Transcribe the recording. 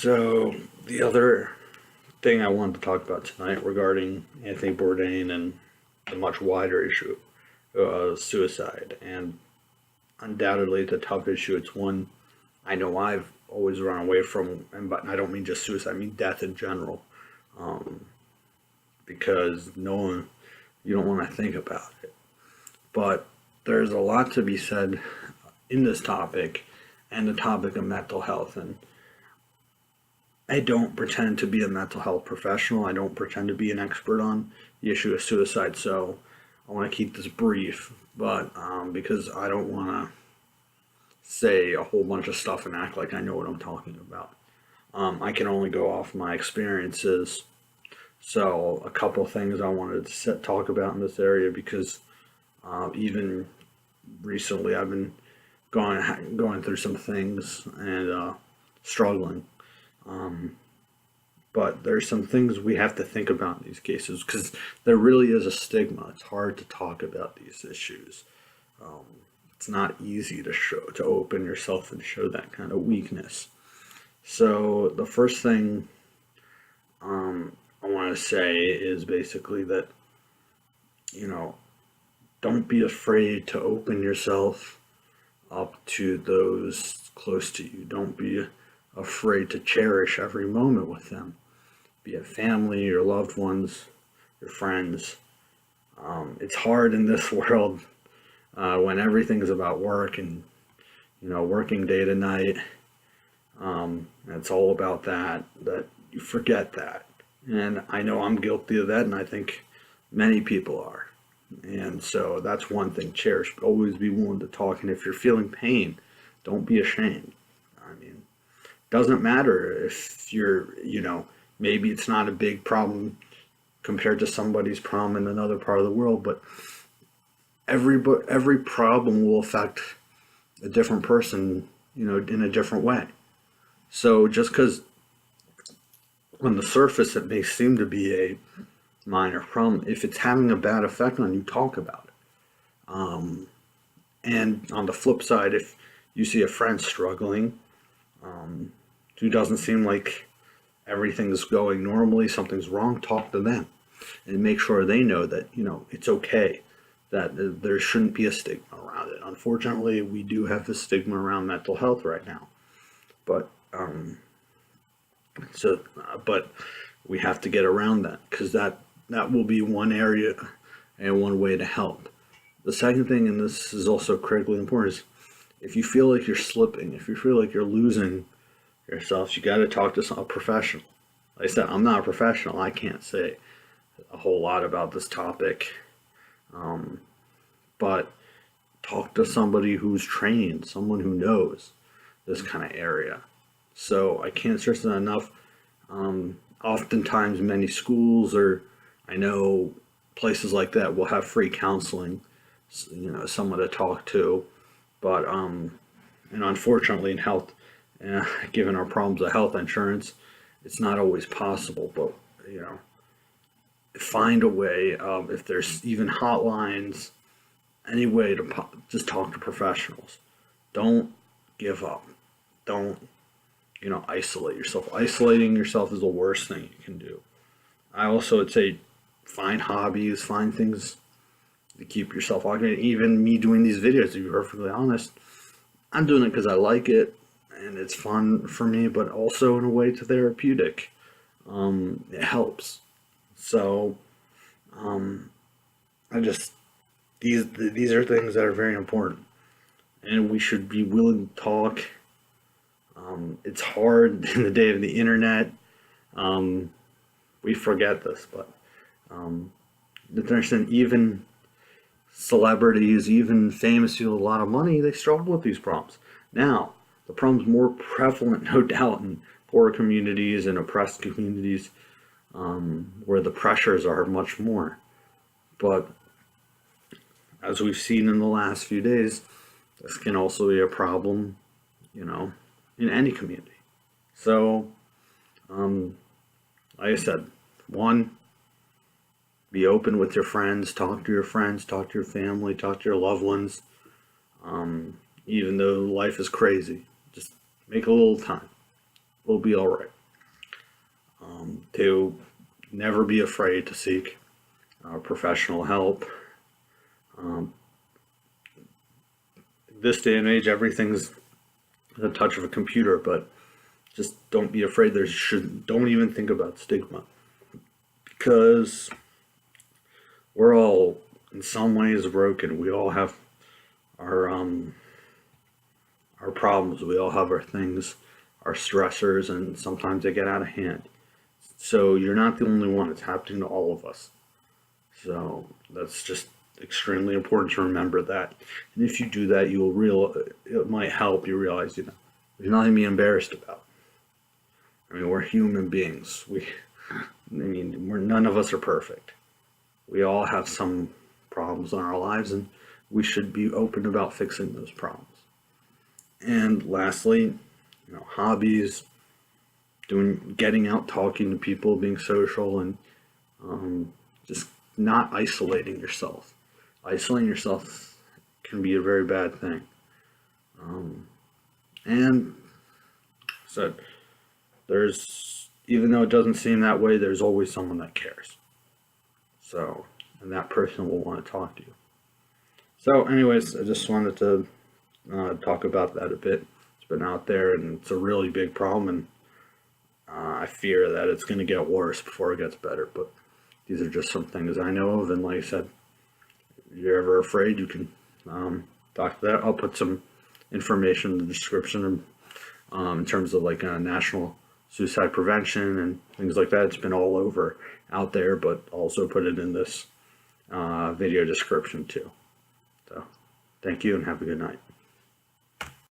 So the other thing I wanted to talk about tonight regarding Anthony Bourdain and the much wider issue of suicide, and undoubtedly it's a tough issue. It's one I know I've always run away from, and but I don't mean just suicide. I mean death in general, um, because no one you don't want to think about it. But there's a lot to be said in this topic and the topic of mental health. And I don't pretend to be a mental health professional. I don't pretend to be an expert on the issue of suicide. So I want to keep this brief, but because I don't want to say a whole bunch of stuff and act like I know what I'm talking about. I can only go off my experiences. So a couple things I wanted to talk about in this area because even recently I've been going through some things and struggling. But there's some things we have to think about in these cases because there really is a stigma. It's hard to talk about these issues. Um, it's not easy to open yourself and show that kind of weakness. So the first thing I want to say is basically that you know don't be afraid to open yourself up to those close to you. Don't be afraid to cherish every moment with them, be it family, your loved ones, your friends. It's hard in this world when everything's about work and working day to night. It's all about that you forget that. And I know I'm guilty of that, and I think many people are. And so that's one thing, cherish. Always be willing to talk. And if you're feeling pain, don't be ashamed. I mean, doesn't matter if maybe it's not a big problem compared to somebody's problem in another part of the world, but every problem will affect a different person, in a different way. So just because on the surface it may seem to be a minor problem, if it's having a bad effect on you, talk about it. And on the flip side, if you see a friend struggling, who doesn't seem like everything's going normally, something's wrong, talk to them and make sure they know that, it's okay, that there shouldn't be a stigma around it. Unfortunately, we do have the stigma around mental health right now, but but we have to get around that because that will be one area and one way to help. The second thing, and this is also critically important, is if you feel like you're slipping, if you feel like you're losing yourself, you got to talk to a professional. Like I said, I'm not a professional. I can't say a whole lot about this topic, but talk to somebody who's trained, someone who knows this kind of area. So I can't stress that enough. Oftentimes, many schools, or I know places like that, will have free counseling, someone to talk to. But and unfortunately, in health, given our problems of health insurance, it's not always possible. But find a way. If there's even hotlines, any way to just talk to professionals. Don't give up. Don't isolate yourself. Isolating yourself is the worst thing you can do. I also would say find hobbies, find things to keep yourself occupied. Even me doing these videos, to be perfectly honest, I'm doing it because I like it and it's fun for me, but also in a way to therapeutic. It helps. So I just these are things that are very important, and we should be willing to talk. It's hard in the day of the internet. We forget this, but there's even celebrities, even famous people with a lot of money, they struggle with these problems. Now, the problem's more prevalent, no doubt, in poorer communities and oppressed communities, where the pressures are much more. But as we've seen in the last few days, this can also be a problem, in any community. So, like I said, one, be open with your friends, talk to your friends, talk to your family, talk to your loved ones. Even though life is crazy, just make a little time. we'll be all right. To never be afraid to seek professional help. This day and age, everything's at the touch of a computer, but just don't be afraid. Don't even think about stigma, because we're all in some ways broken. We all have our our problems. We all have our things, our stressors, and sometimes they get out of hand. So you're not the only one. It's happening to all of us. So that's just extremely important to remember that. And if you do that, it might help you realize, there's nothing to be embarrassed about. I mean, we're human beings. None of us are perfect. We all have some problems in our lives, and we should be open about fixing those problems. And lastly, hobbies, getting out, talking to people, being social, and just not isolating yourself. Isolating yourself can be a very bad thing. And so even though it doesn't seem that way, there's always someone that cares. So, and that person will want to talk to you. So anyways, I just wanted to talk about that a bit. It's been out there, and it's a really big problem, and I fear that it's going to get worse before it gets better. But these are just some things I know of, and like I said, if you're ever afraid, you can talk to that. I'll put some information in the description in terms of like national suicide prevention and things like that. It's been all over out there, but also put it in this video description too. So thank you and have a good night.